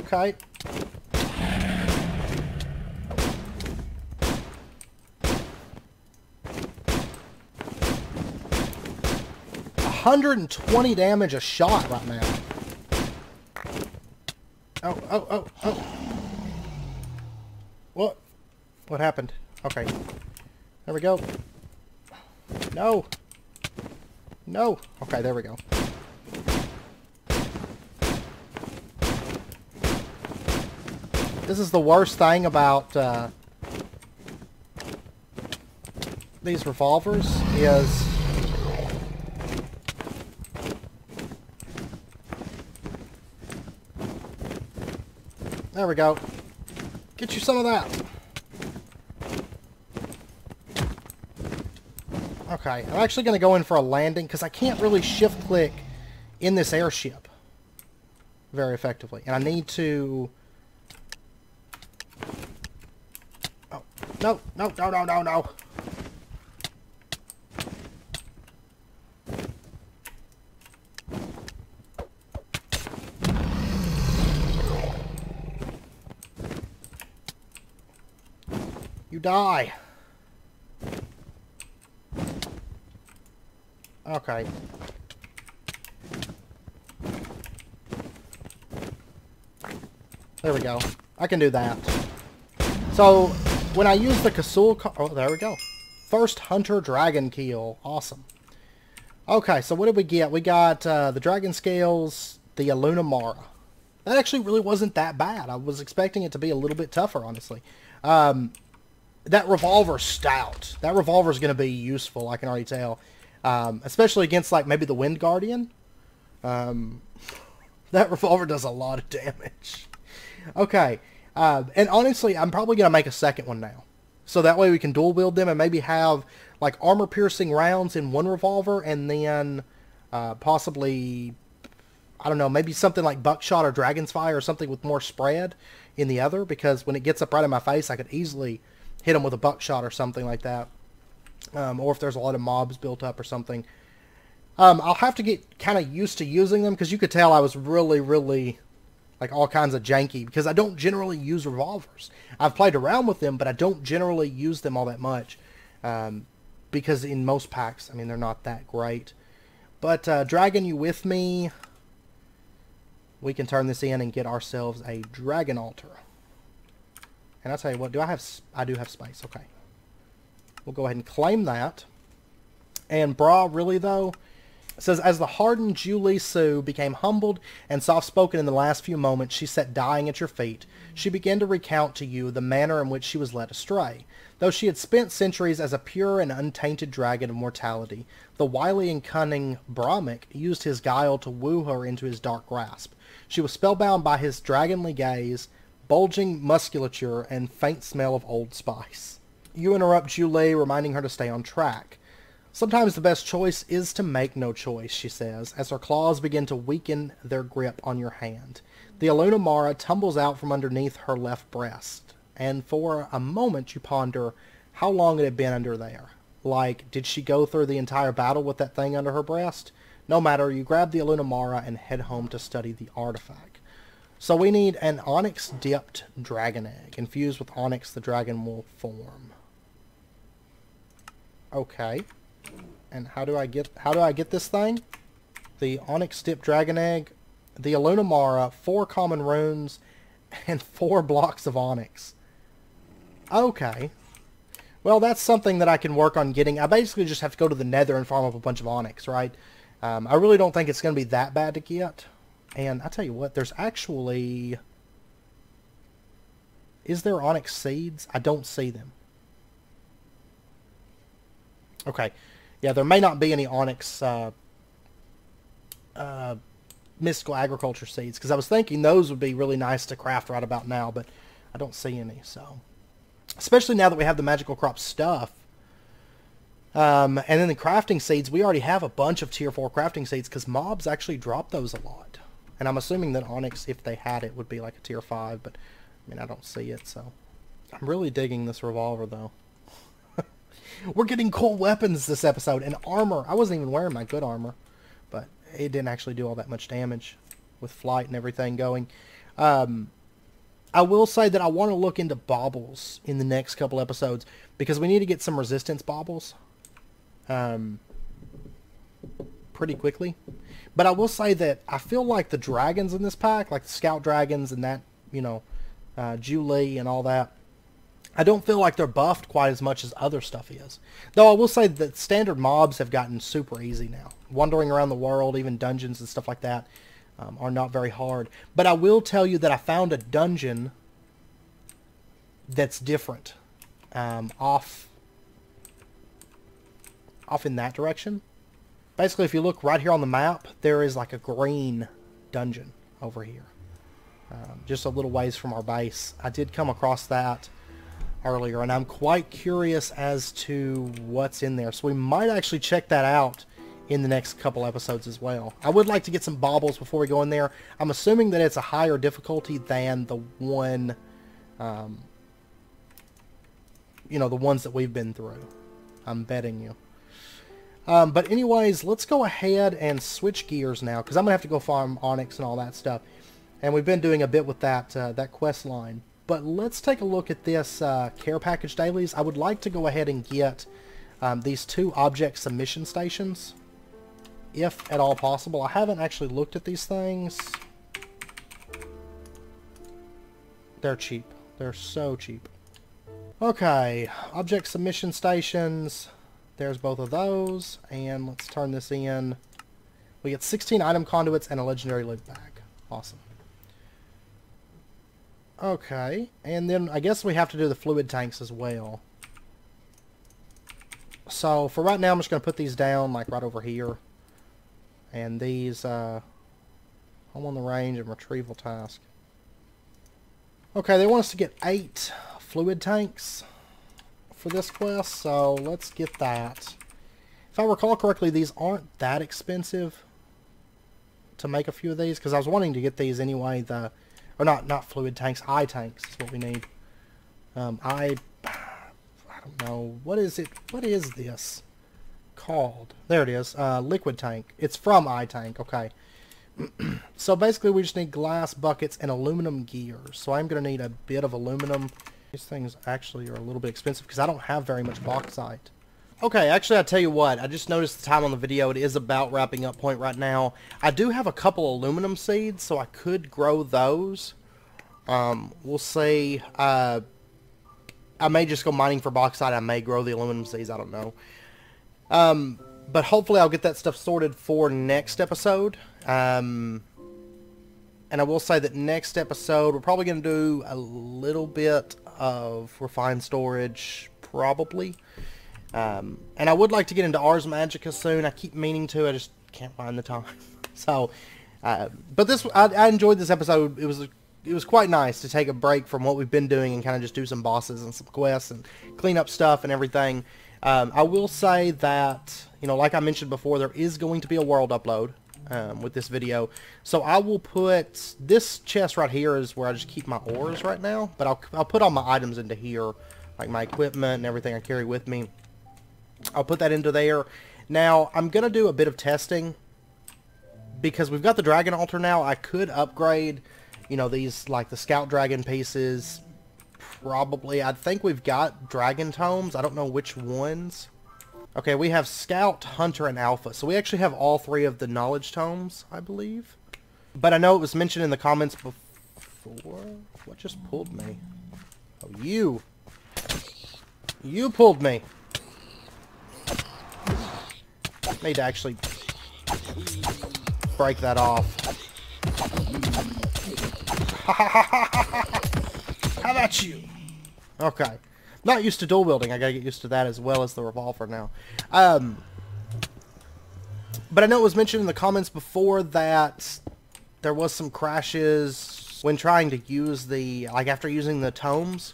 Okay. $120 damage a shot right now. Oh. What happened? Okay. There we go. No. No. Okay, there we go. This is the worst thing about these revolvers is there we go. Get you some of that. Okay, I'm actually going to go in for a landing because I can't really shift click in this airship very effectively. And I need to... Oh, no. You die. Okay. There we go. I can do that. So, when I use the Kasul... Oh, there we go. First Hunter Dragon kill. Awesome. Okay, so what did we get? We got the Dragon Scales, the Alunamara. That actually really wasn't that bad. I was expecting it to be a little bit tougher, honestly. That Revolver's stout. That Revolver's going to be useful, I can already tell. Especially against, like, maybe the Wind Guardian. That Revolver does a lot of damage. Okay. And honestly, I'm probably going to make a second one now. So that way we can dual wield them and maybe have, like, armor-piercing rounds in one Revolver and then possibly, I don't know, maybe something like Buckshot or Dragon's Fire or something with more spread in the other. Because when it gets up right in my face, I could easily hit them with a Buckshot or something like that. Or if there's a lot of mobs built up or something. I'll have to get kind of used to using them because you could tell I was really, like, all kinds of janky because I don't generally use revolvers. I've played around with them, but I don't generally use them all that much because in most packs, I mean, they're not that great. But Dragon, you with me? We can turn this in and get ourselves a Dragon Altar. And I'll tell you what, I do have space, okay. We'll go ahead and claim that. And Bra, really though, it says, as the hardened Julie Sue became humbled and soft-spoken in the last few moments she sat dying at your feet, she began to recount to you the manner in which she was led astray. Though she had spent centuries as a pure and untainted dragon of mortality, the wily and cunning Brahmic used his guile to woo her into his dark grasp. She was spellbound by his dragonly gaze, bulging musculature, and faint smell of old spice. You interrupt Julie, reminding her to stay on track. Sometimes the best choice is to make no choice, she says, as her claws begin to weaken their grip on your hand. The Aluna Mara tumbles out from underneath her left breast, and for a moment you ponder how long it had been under there. Like, did she go through the entire battle with that thing under her breast? No matter, you grab the Aluna Mara and head home to study the artifact. So we need an onyx-dipped dragon egg. Infused with onyx, the dragon will form. Okay. And how do I get this thing? The onyx-dipped dragon egg, the Aluna Mara, 4 common runes, and 4 blocks of onyx. Okay. Well, that's something that I can work on getting. I basically just have to go to the Nether and farm up a bunch of onyx, right? I really don't think it's going to be that bad to get. And I tell you what, there's actually... Is there onyx seeds? I don't see them. Okay. Yeah, there may not be any onyx mystical agriculture seeds, because I was thinking those would be really nice to craft right about now, but I don't see any, so... Especially now that we have the magical crop stuff. And then the crafting seeds, we already have a bunch of tier 4 crafting seeds, because mobs actually drop those a lot. And I'm assuming that onyx, if they had it, would be like a tier 5, but I mean, I don't see it, so... I'm really digging this revolver, though. We're getting cool weapons this episode, and armor. I wasn't even wearing my good armor, but it didn't actually do all that much damage with flight and everything going. I will say that I want to look into baubles in the next couple episodes, because we need to get some resistance baubles pretty quickly. But I will say that I feel like the dragons in this pack, like the scout dragons and that, you know, Julie and all that, I don't feel like they're buffed quite as much as other stuff is. Though I will say that standard mobs have gotten super easy now. Wandering around the world, even dungeons and stuff like that, are not very hard. But I will tell you that I found a dungeon that's different off in that direction. Basically, if you look right here on the map, there is like a green dungeon over here. Just a little ways from our base. I did come across that earlier, and I'm quite curious as to what's in there. So we might actually check that out in the next couple episodes as well. I would like to get some baubles before we go in there. I'm assuming that it's a higher difficulty than the one, you know, the ones that we've been through. I'm betting you. But anyways, let's go ahead and switch gears now, because I'm going to have to go farm onyx and all that stuff. And we've been doing a bit with that, that quest line. But let's take a look at this care package dailies. I would like to go ahead and get these 2 object submission stations, if at all possible. I haven't actually looked at these things. They're cheap. They're so cheap. Okay, object submission stations. There's both of those. And let's turn this in. We get 16 item conduits and a legendary loot bag. Awesome. Okay, and then I guess we have to do the fluid tanks as well. So for right now, I'm just going to put these down like right over here. And these, I'm on the range and retrieval task. Okay, they want us to get 8 fluid tanks for this quest, so let's get that. If I recall correctly, these aren't that expensive to make a few of these, because I was wanting to get these anyway. Or not fluid tanks, eye tanks is what we need. I don't know. What is it? What is this called? There it is. Liquid tank. It's from eye tank. Okay. So basically we just need glass buckets and aluminum gears. So I'm going to need a bit of aluminum. These things actually are a little bit expensive because I don't have very much bauxite. Okay, actually, I tell you what, I just noticed the time on the video. It is about wrapping up point right now. I do have a couple aluminum seeds, so I could grow those. We'll see. I may just go mining for bauxite. I may grow the aluminum seeds. I don't know. But hopefully I'll get that stuff sorted for next episode. And I will say that next episode, we're probably going to do a little bit of refined storage, probably. And I would like to get into Ars Magica soon. I keep meaning to. I just can't find the time. So, but this, I enjoyed this episode. It was quite nice to take a break from what we've been doing and kind of just do some bosses and some quests and clean up stuff and everything. I will say that, you know, like I mentioned before, there is going to be a world upload with this video. So I will put this chest right here is where I just keep my ores right now, but I'll put all my items into here, like my equipment and everything I carry with me. I'll put that into there. Now I'm gonna do a bit of testing because we've got the dragon altar now. I could upgrade, you know, these like the scout dragon pieces. Probably, I think we've got dragon tomes. I don't know which ones. Okay, we have Scout, Hunter, and Alpha. So we actually have all 3 of the knowledge tomes, I believe. But I know it was mentioned in the comments before. What just pulled me? Oh, you. You pulled me. Need to actually break that off. How about you? Okay. Not used to dual wielding. I gotta get used to that as well as the revolver now. But I know it was mentioned in the comments before that there was some crashes when trying to use the, like after using the tomes.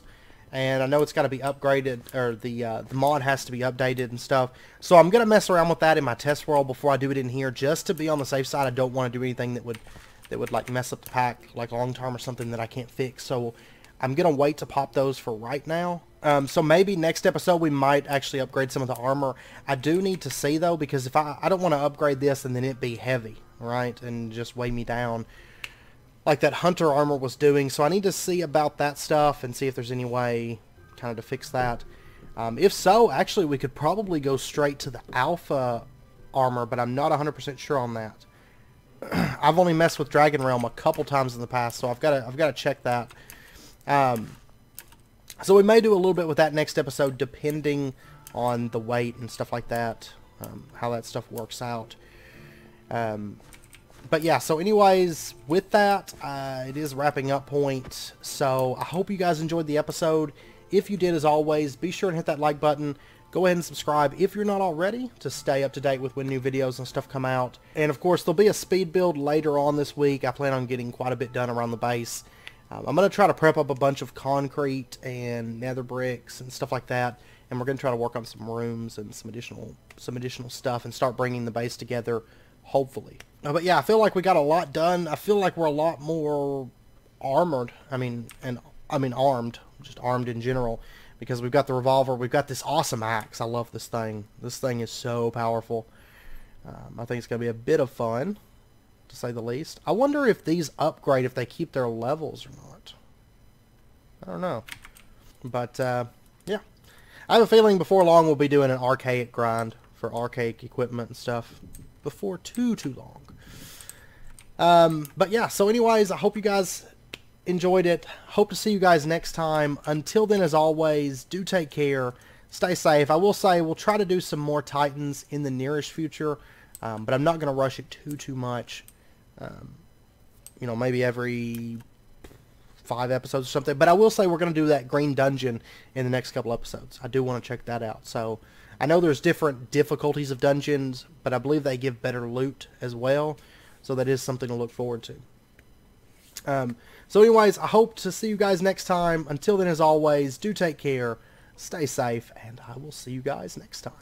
And I know it's got to be upgraded, or the mod has to be updated and stuff. So I'm going to mess around with that in my test world before I do it in here, just to be on the safe side. I don't want to do anything that would like mess up the pack, like long term or something that I can't fix. So I'm going to wait to pop those for right now. So maybe next episode we might actually upgrade some of the armor. I do need to see though, because if I don't want to upgrade this and then it be heavy, right, and just weigh me down like that hunter armor was doing. So I need to see about that stuff and see if there's any way kind of to fix that. If so, actually we could probably go straight to the alpha armor, but I'm not 100% sure on that. I've only messed with Dragon Realm a couple times in the past, so I've got to check that. So we may do a little bit with that next episode, depending on the weight and stuff like that, how that stuff works out. But yeah, so anyways, with that, it is wrapping up point. So I hope you guys enjoyed the episode. If you did, as always, be sure and hit that like button. Go ahead and subscribe if you're not already to stay up to date with when new videos and stuff come out. And of course, there'll be a speed build later on this week. I plan on getting quite a bit done around the base. I'm going to try to prep up a bunch of concrete and nether bricks and stuff like that. And we're going to try to work on some rooms and some additional stuff and start bringing the base together, hopefully. But yeah, I feel like we got a lot done. I feel like we're a lot more armored. I mean armed, just armed in general, because we've got the revolver. We've got this awesome axe. I love this thing. This thing is so powerful. I think it's going to be a bit of fun, to say the least. I wonder if these upgrade if they keep their levels or not. I don't know. But, yeah. I have a feeling before long we'll be doing an archaic grind for archaic equipment and stuff. Before too long. But yeah, so anyways, I hope you guys enjoyed it. Hope to see you guys next time. Until then, as always, do take care. Stay safe. I will say we'll try to do some more Titans in the nearest future. But I'm not going to rush it too much. You know, maybe every 5 episodes or something. But I will say we're going to do that green dungeon in the next couple episodes. I do want to check that out. So I know there's different difficulties of dungeons, but I believe they give better loot as well. So that is something to look forward to. So anyways, I hope to see you guys next time. Until then, as always, do take care, stay safe, and I will see you guys next time.